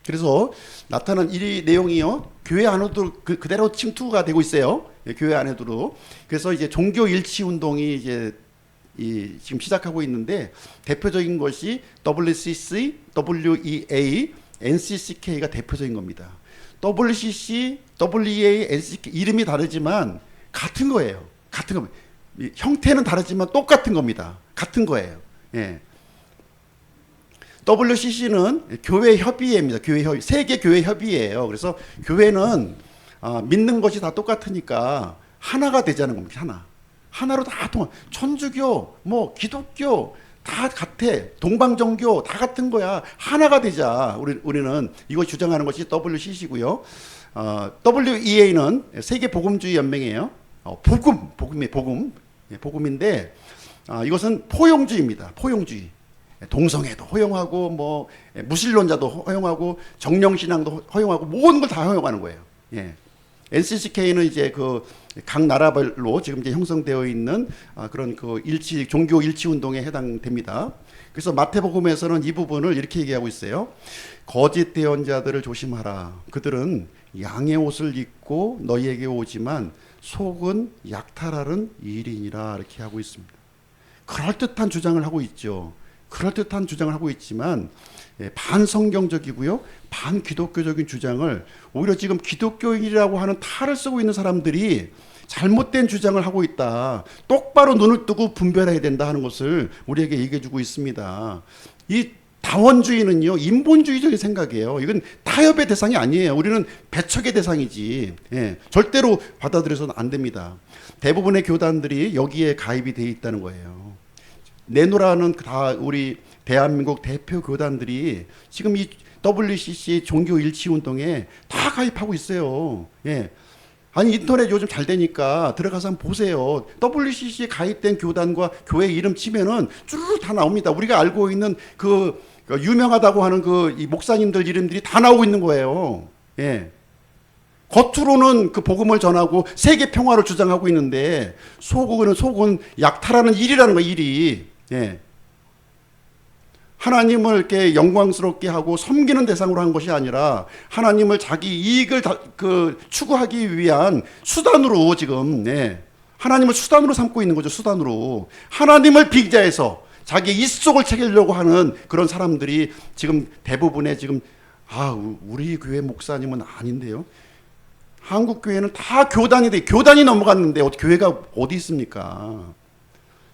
그래서 나타난 이 내용이요 교회 안에도 그대로 침투가 되고 있어요. 교회 안에도. 그래서 이제 종교 일치 운동이 이제 지금 시작하고 있는데 대표적인 것이 WCC, WEA, NCCK가 대표적인 겁니다. WCC, WEA, NCCK 이름이 다르지만 같은 거예요. 같은 겁니다. 형태는 다르지만 똑같은 겁니다. 같은 거예요. 예. WCC는 교회 협의회입니다. 교회 협의, 세계 교회 협의회예요. 그래서 교회는 믿는 것이 다 똑같으니까 하나가 되자는 겁니다. 하나로 다 통한 천주교, 뭐 기독교 다 같아. 동방정교 다 같은 거야. 하나가 되자. 우리는 이거 주장하는 것이 WCC고요. WEA는 세계 복음주의 연맹이에요. 복음인데 이것은 포용주의입니다. 포용주의. 동성애도 허용하고 뭐 무신론자도 허용하고 정령신앙도 허용하고 모든 걸 다 허용하는 거예요. 예. NCCK는 이제 그 각 나라별로 지금 이제 형성되어 있는 그런 그 종교 일치 운동에 해당됩니다. 그래서 마태복음에서는 이 부분을 이렇게 얘기하고 있어요. 거짓 대언자들을 조심하라. 그들은 양의 옷을 입고 너희에게 오지만 속은 약탈하는 일인이라 이렇게 하고 있습니다. 그럴듯한 주장을 하고 있죠. 그럴듯한 주장을 하고 있지만 반성경적이고요. 반기독교적인 주장을 오히려 지금 기독교인이라고 하는 탈을 쓰고 있는 사람들이 잘못된 주장을 하고 있다. 똑바로 눈을 뜨고 분별해야 된다 하는 것을 우리에게 얘기해 주고 있습니다. 이 다원주의는요. 인본주의적인 생각이에요. 이건 타협의 대상이 아니에요. 우리는 배척의 대상이지. 예, 절대로 받아들여서는 안 됩니다. 대부분의 교단들이 여기에 가입이 되어 있다는 거예요. 내노라는 다 우리 대한민국 대표 교단들이 지금 이 WCC 종교 일치 운동에 다 가입하고 있어요. 예. 아니 인터넷 요즘 잘 되니까 들어가서 한번 보세요. WCC에 가입된 교단과 교회 이름 치면은 쭈르르 다 나옵니다. 우리가 알고 있는 그 유명하다고 하는 이 목사님들 이름들이 다 나오고 있는 거예요. 예. 겉으로는 그 복음을 전하고 세계 평화를 주장하고 있는데 속은 약탈하는 일이라는 거예요. 일이. 예. 하나님을 이렇게 영광스럽게 하고 섬기는 대상으로 한 것이 아니라 하나님을 자기 이익을 추구하기 위한 수단으로 지금 하나님을 수단으로 삼고 있는 거죠. 수단으로 하나님을 빙자해서 자기 입속을 챙기려고 하는 그런 사람들이 지금 대부분의 지금 우리 교회 목사님은 아닌데요. 한국 교회는 다 교단이 넘어갔는데 교회가 어디 있습니까?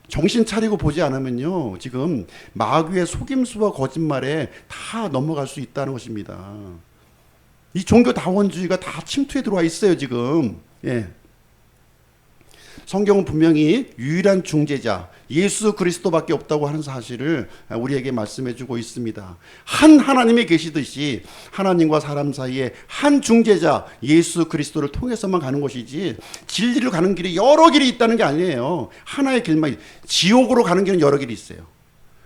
정신 차리고 보지 않으면요, 지금 마귀의 속임수와 거짓말에 다 넘어갈 수 있다는 것입니다. 이 종교 다원주의가 다 침투에 들어와 있어요, 지금. 예. 성경은 분명히 유일한 중재자 예수 그리스도밖에 없다고 하는 사실을 우리에게 말씀해 주고 있습니다. 한 하나님이 계시듯이 하나님과 사람 사이에 한 중재자 예수 그리스도를 통해서만 가는 것이지 진리를 가는 길이 여러 길이 있다는 게 아니에요. 하나의 길만. 지옥으로 가는 길은 여러 길이 있어요.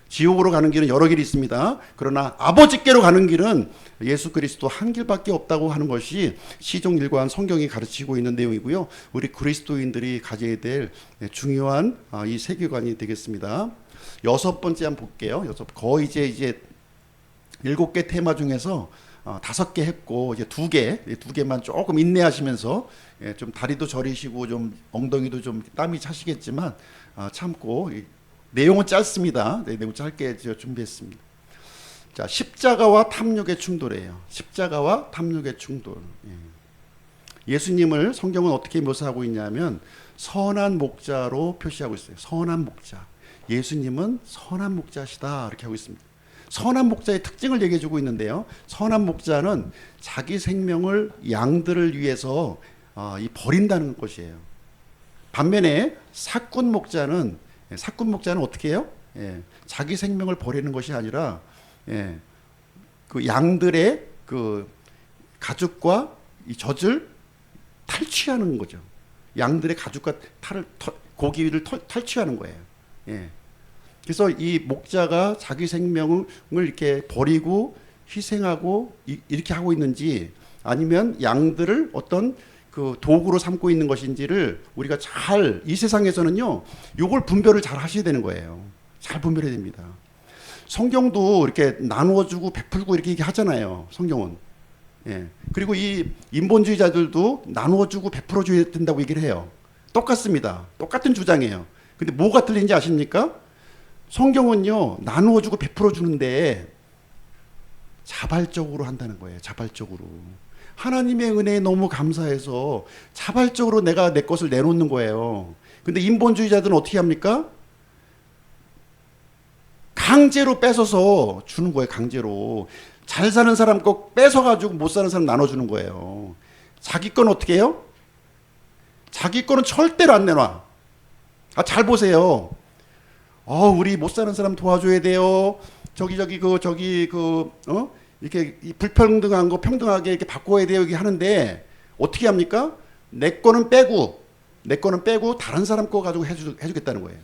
지옥으로 가는 길은 여러 길이 있습니다. 그러나 아버지께로 가는 길은 예수 그리스도 한 길밖에 없다고 하는 것이 시종일관 성경이 가르치고 있는 내용이고요. 우리 그리스도인들이 가져야 될 중요한 이 세계관이 되겠습니다. 6번째 한번 볼게요. 거의 이제 7개 테마 중에서 5개 했고 이제 2개만 조금 인내하시면서 좀 다리도 저리시고 좀 엉덩이도 좀 땀이 차시겠지만 참고. 내용은 짧습니다. 내용 짧게 준비했습니다. 자, 십자가와 탐욕의 충돌이에요. 십자가와 탐욕의 충돌. 예수님을 성경은 어떻게 묘사하고 있냐면 선한 목자로 표시하고 있어요. 선한 목자. 예수님은 선한 목자시다 이렇게 하고 있습니다. 선한 목자의 특징을 얘기해 주고 있는데요. 선한 목자는 자기 생명을 양들을 위해서 버린다는 것이에요. 반면에 사꾼 목자는 어떻게 해요? 자기 생명을 버리는 것이 아니라 예, 그 양들의 그 가죽과 이 젖을 탈취하는 거죠. 양들의 가죽과 고기를 탈취하는 거예요. 예. 그래서 이 목자가 자기 생명을 이렇게 버리고 희생하고 이렇게 하고 있는지, 아니면 양들을 어떤 그 도구로 삼고 있는 것인지를 우리가 잘, 이 세상에서는요, 요걸 분별을 잘 하셔야 되는 거예요. 잘 분별해야 됩니다. 성경도 이렇게 나누어주고 베풀고 이렇게 하잖아요. 성경은. 예. 그리고 이 인본주의자들도 나누어주고 베풀어줘야 된다고 얘기를 해요. 똑같습니다. 똑같은 주장이에요. 근데 뭐가 틀린지 아십니까? 성경은요, 나누어주고 베풀어주는데 자발적으로 한다는 거예요. 자발적으로. 하나님의 은혜에 너무 감사해서 자발적으로 내가 내 것을 내놓는 거예요. 근데 인본주의자들은 어떻게 합니까? 강제로 뺏어서 주는 거예요. 강제로. 잘 사는 사람 거 뺏어가지고 못 사는 사람 나눠주는 거예요. 자기 건 어떻게 해요? 자기 거는 절대로 안 내놔. 잘 보세요. 우리 못 사는 사람 도와줘야 돼요. 이렇게 불평등한 거 평등하게 이렇게 바꿔야 돼요. 이렇게 하는데 어떻게 합니까? 내 거는 빼고 다른 사람 거 가지고 해주겠다는 거예요.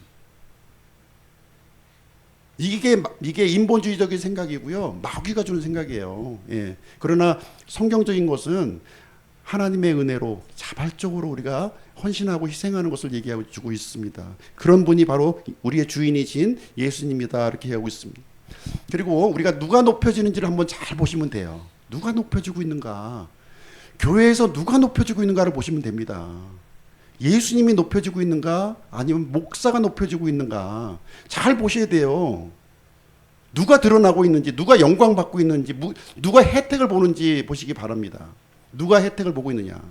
이게 인본주의적인 생각이고요. 마귀가 주는 생각이에요. 예. 그러나 성경적인 것은 하나님의 은혜로 자발적으로 우리가 헌신하고 희생하는 것을 얘기하고 주고 있습니다. 그런 분이 바로 우리의 주인이신 예수님이다, 이렇게 하고 있습니다. 그리고 우리가 누가 높여지는지를 한번 잘 보시면 돼요. 누가 높여지고 있는가? 교회에서 누가 높여지고 있는가를 보시면 됩니다. 예수님이 높여지고 있는가? 아니면 목사가 높여지고 있는가? 잘 보셔야 돼요. 누가 드러나고 있는지, 누가 영광 받고 있는지, 누가 혜택을 보는지 보시기 바랍니다. 누가 혜택을 보고 있느냐?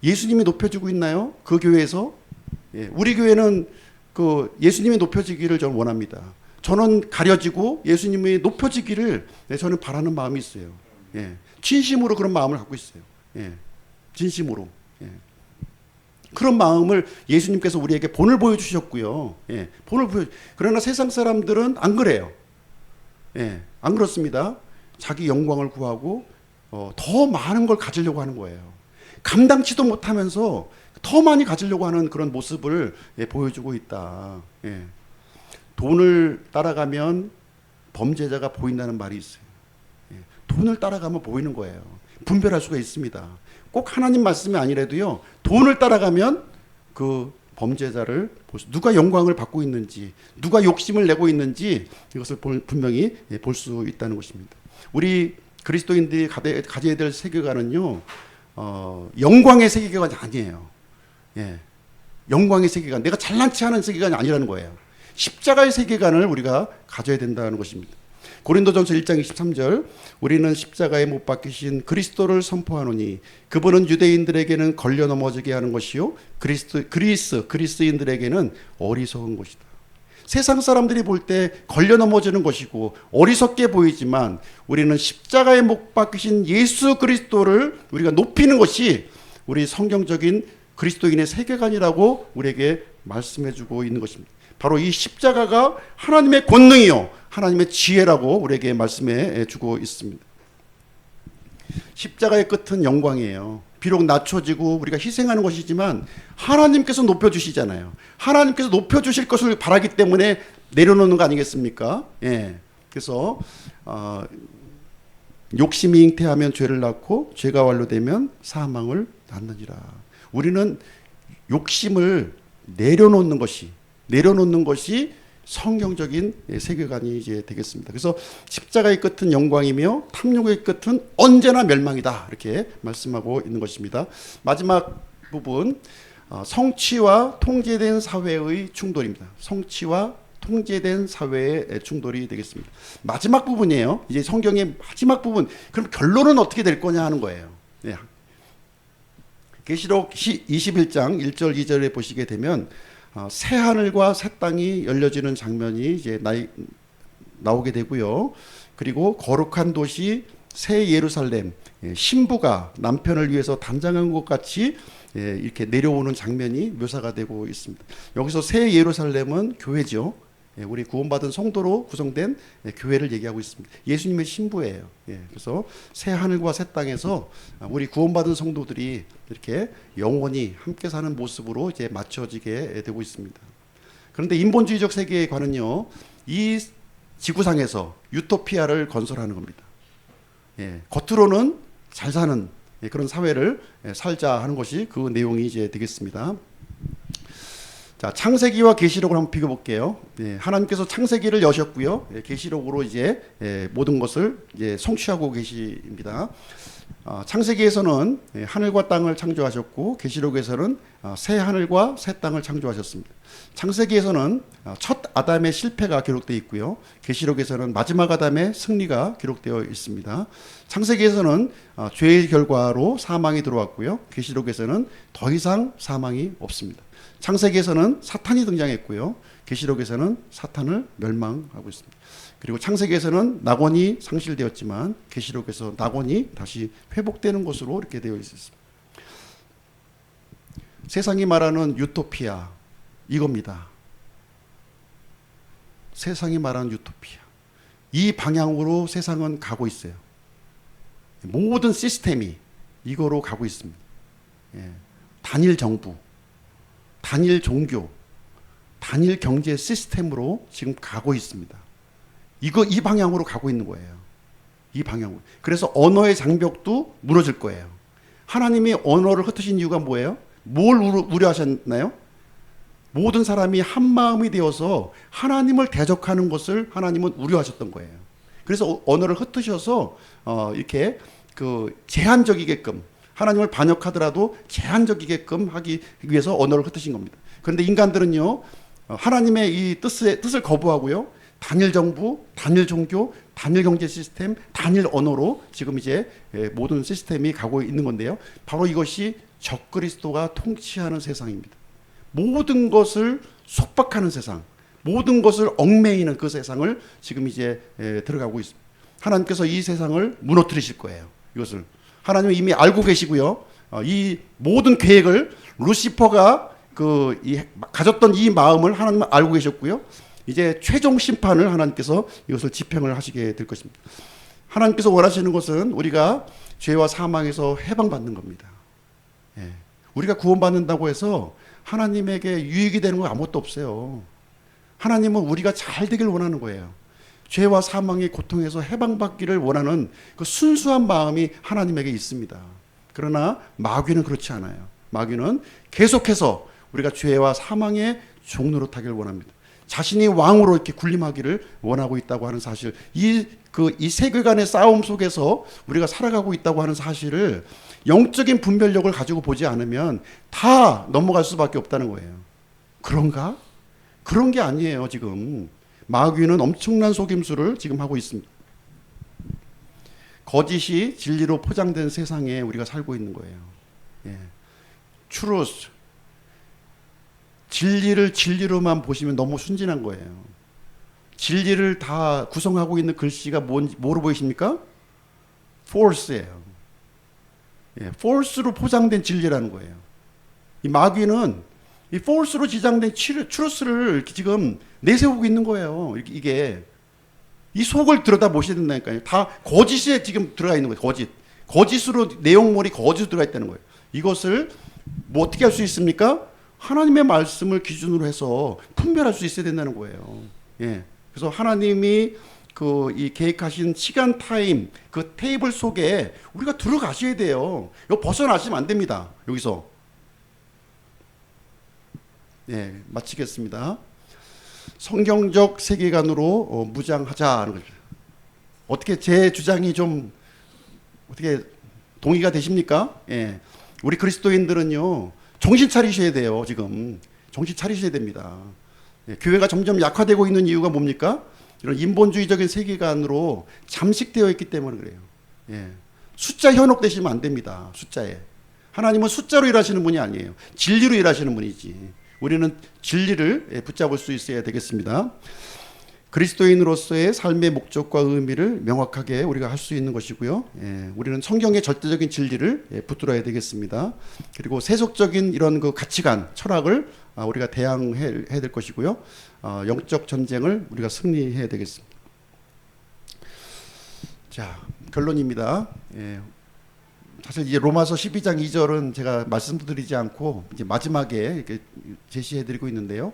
예수님이 높여지고 있나요? 그 교회에서? 예, 우리 교회는 그 예수님이 높여지기를 저는 원합니다. 저는 가려지고 예수님이 높여지기를 저는 바라는 마음이 있어요. 예, 진심으로 그런 마음을 갖고 있어요. 예, 진심으로. 예. 그런 마음을 예수님께서 우리에게 본을 보여주셨고요. 예, 그러나 세상 사람들은 안 그래요. 예, 안 그렇습니다. 자기 영광을 구하고 더 많은 걸 가지려고 하는 거예요. 감당치도 못하면서 더 많이 가지려고 하는 그런 모습을 보여주고 있다. 예. 돈을 따라가면 범죄자가 보인다는 말이 있어요. 예. 돈을 따라가면 보이는 거예요. 분별할 수가 있습니다. 꼭 하나님 말씀이 아니라도요, 돈을 따라가면 그 범죄자를 누가 영광을 받고 있는지, 누가 욕심을 내고 있는지 이것을 분명히 볼 수 있다는 것입니다. 우리 그리스도인들이 가져야 될 세계관은요, 영광의 세계관이 아니에요. 예. 영광의 세계관, 내가 잘난 체 하는 세계관이 아니라는 거예요. 십자가의 세계관을 우리가 가져야 된다는 것입니다. 고린도전서 1장 23절, 우리는 십자가에 못 박히신 그리스도를 선포하노니 그분은 유대인들에게는 걸려 넘어지게 하는 것이요 그리스인들에게는 어리석은 것이다. 세상 사람들이 볼 때 걸려 넘어지는 것이고 어리석게 보이지만 우리는 십자가에 못 박히신 예수 그리스도를 우리가 높이는 것이 우리 성경적인 그리스도인의 세계관이라고 우리에게 말씀해주고 있는 것입니다. 바로 이 십자가가 하나님의 권능이요 하나님의 지혜라고 우리에게 말씀해 주고 있습니다. 십자가의 끝은 영광이에요. 비록 낮춰지고 우리가 희생하는 것이지만 하나님께서 높여주시잖아요. 하나님께서 높여주실 것을 바라기 때문에 내려놓는 거 아니겠습니까? 예. 그래서 욕심이 잉태하면 죄를 낳고 죄가 완료되면 사망을 낳느니라. 우리는 욕심을 내려놓는 것이 성경적인 세계관이 이제 되겠습니다. 그래서 십자가의 끝은 영광이며 탐욕의 끝은 언제나 멸망이다, 이렇게 말씀하고 있는 것입니다. 마지막 부분, 성취와 통제된 사회의 충돌입니다. 성취와 통제된 사회의 충돌이 되겠습니다. 마지막 부분이에요. 이제 성경의 마지막 부분. 그럼 결론은 어떻게 될 거냐 하는 거예요. 네. 계시록 21장 1절 2절에 보시게 되면 새 하늘과 새 땅이 열려지는 장면이 이제 나오게 되고요. 그리고 거룩한 도시 새 예루살렘, 신부가 남편을 위해서 단장한 것 같이 이렇게 내려오는 장면이 묘사가 되고 있습니다. 여기서 새 예루살렘은 교회죠. 우리 구원받은 성도로 구성된 교회를 얘기하고 있습니다. 예수님의 신부예요. 그래서 새 하늘과 새 땅에서 우리 구원받은 성도들이 이렇게 영원히 함께 사는 모습으로 이제 맞춰지게 되고 있습니다. 그런데 인본주의적 세계관은요, 이 지구상에서 유토피아를 건설하는 겁니다. 겉으로는 잘 사는 그런 사회를 살자 하는 것이 그 내용이 이제 되겠습니다. 자, 창세기와 계시록을 한번 비교 볼게요. 하나님께서 창세기를 여셨고요. 계시록으로 이제 모든 것을 이제 성취하고 계십니다. 창세기에서는 하늘과 땅을 창조하셨고, 계시록에서는 새 하늘과 새 땅을 창조하셨습니다. 창세기에서는 첫 아담의 실패가 기록되어 있고요. 계시록에서는 마지막 아담의 승리가 기록되어 있습니다. 창세기에서는 죄의 결과로 사망이 들어왔고요. 계시록에서는 더 이상 사망이 없습니다. 창세기에서는 사탄이 등장했고요. 계시록에서는 사탄을 멸망하고 있습니다. 그리고 창세기에서는 낙원이 상실되었지만 계시록에서 낙원이 다시 회복되는 것으로 이렇게 되어 있습니다. 세상이 말하는 유토피아 이겁니다. 세상이 말하는 유토피아. 이 방향으로 세상은 가고 있어요. 모든 시스템이 이거로 가고 있습니다. 단일 정부, 단일 종교, 단일 경제 시스템으로 지금 가고 있습니다. 이 방향으로 가고 있는 거예요. 이 방향으로. 그래서 언어의 장벽도 무너질 거예요. 하나님이 언어를 흩으신 이유가 뭐예요? 뭘 우려하셨나요? 모든 사람이 한 마음이 되어서 하나님을 대적하는 것을 하나님은 우려하셨던 거예요. 그래서 언어를 흩으셔서 이렇게 그 제한적이게끔, 하나님을 반역하더라도 제한적이게끔 하기 위해서 언어를 흩으신 겁니다. 그런데 인간들은요, 하나님의 이 뜻을 거부하고요, 단일 정부, 단일 종교, 단일 경제 시스템, 단일 언어로 지금 이제 모든 시스템이 가고 있는 건데요. 바로 이것이 적그리스도가 통치하는 세상입니다. 모든 것을 속박하는 세상, 모든 것을 얽매이는 그 세상을 지금 이제 들어가고 있습니다. 하나님께서 이 세상을 무너뜨리실 거예요. 이것을 하나님은 이미 알고 계시고요. 이 모든 계획을 루시퍼가 가졌던 이 마음을 하나님은 알고 계셨고요. 이제 최종 심판을 하나님께서 이것을 집행을 하시게 될 것입니다. 하나님께서 원하시는 것은 우리가 죄와 사망에서 해방받는 겁니다. 우리가 구원받는다고 해서 하나님에게 유익이 되는 거 아무것도 없어요. 하나님은 우리가 잘 되길 원하는 거예요. 죄와 사망의 고통에서 해방받기를 원하는 그 순수한 마음이 하나님에게 있습니다. 그러나 마귀는 그렇지 않아요. 마귀는 계속해서 우리가 죄와 사망의 종노릇하기를 원합니다. 자신이 왕으로 이렇게 군림하기를 원하고 있다고 하는 사실, 이 세계관의 싸움 속에서 우리가 살아가고 있다고 하는 사실을 영적인 분별력을 가지고 보지 않으면 다 넘어갈 수밖에 없다는 거예요. 그런가? 그런 게 아니에요. 지금 마귀는 엄청난 속임수를 지금 하고 있습니다. 거짓이 진리로 포장된 세상에 우리가 살고 있는 거예요. truth, 진리를 진리로만 보시면 너무 순진한 거예요. 진리를 다 구성하고 있는 글씨가 뭐로 보이십니까? false예요. false로 포장된 진리라는 거예요. 이 마귀는 이 false로 지장된 truth를 지금 내세우고 있는 거예요. 이게 이 속을 들여다 보셔야 된다니까요. 다 거짓에 지금 들어가 있는 거예요. 거짓으로 내용물이 거짓으로 들어가 있다는 거예요. 이것을 뭐 어떻게 할 수 있습니까? 하나님의 말씀을 기준으로 해서 분별할 수 있어야 된다는 거예요. 그래서 하나님이 이 계획하신 시간 타임 그 테이블 속에 우리가 들어가셔야 돼요. 이거 벗어나시면 안 됩니다. 여기서. 마치겠습니다. 성경적 세계관으로 무장하자는 거죠. 어떻게 제 주장이 좀 어떻게 동의가 되십니까? 우리 그리스도인들은요, 정신 차리셔야 돼요. 지금 정신 차리셔야 됩니다. 교회가 점점 약화되고 있는 이유가 뭡니까? 이런 인본주의적인 세계관으로 잠식되어 있기 때문에 그래요. 숫자 현혹되시면 안 됩니다. 숫자에. 하나님은 숫자로 일하시는 분이 아니에요. 진리로 일하시는 분이지. 우리는 진리를 붙잡을 수 있어야 되겠습니다. 그리스도인으로서의 삶의 목적과 의미를 명확하게 우리가 할 수 있는 것이고요. 우리는 성경의 절대적인 진리를 붙들어야 되겠습니다. 그리고 세속적인 이런 그 가치관, 철학을 우리가 대항해야 될 것이고요. 영적 전쟁을 우리가 승리해야 되겠습니다. 자, 결론입니다. 예, 사실 이제 로마서 12장 2절은 제가 말씀드리지 않고 이제 마지막에 이렇게 제시해드리고 있는데요.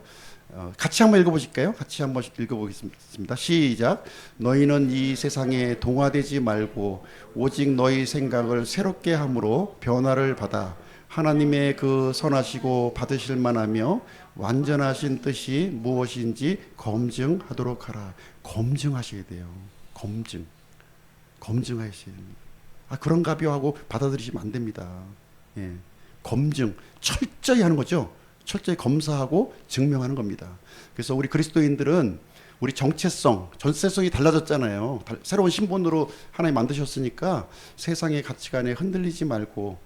같이 한번 읽어보실까요? 같이 한번 읽어보겠습니다. 시작. 너희는 이 세상에 동화되지 말고 오직 너희 생각을 새롭게 함으로 변화를 받아 하나님의 그 선하시고 받으실 만하며 완전하신 뜻이 무엇인지 검증하도록 하라. 검증하셔야 돼요. 검증하셔야 됩니다. 그런가벼 하고 받아들이시면 안 됩니다. 예. 검증, 철저히 하는 거죠. 철저히 검사하고 증명하는 겁니다. 그래서 우리 그리스도인들은 우리 정체성, 전세성이 달라졌잖아요. 새로운 신분으로 하나님 만드셨으니까 세상의 가치관에 흔들리지 말고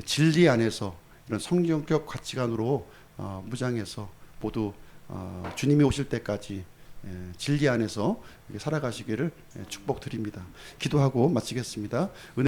진리 안에서 이런 성경적 가치관으로 무장해서 모두 주님이 오실 때까지 진리 안에서 살아가시기를 축복드립니다. 기도하고 마치겠습니다.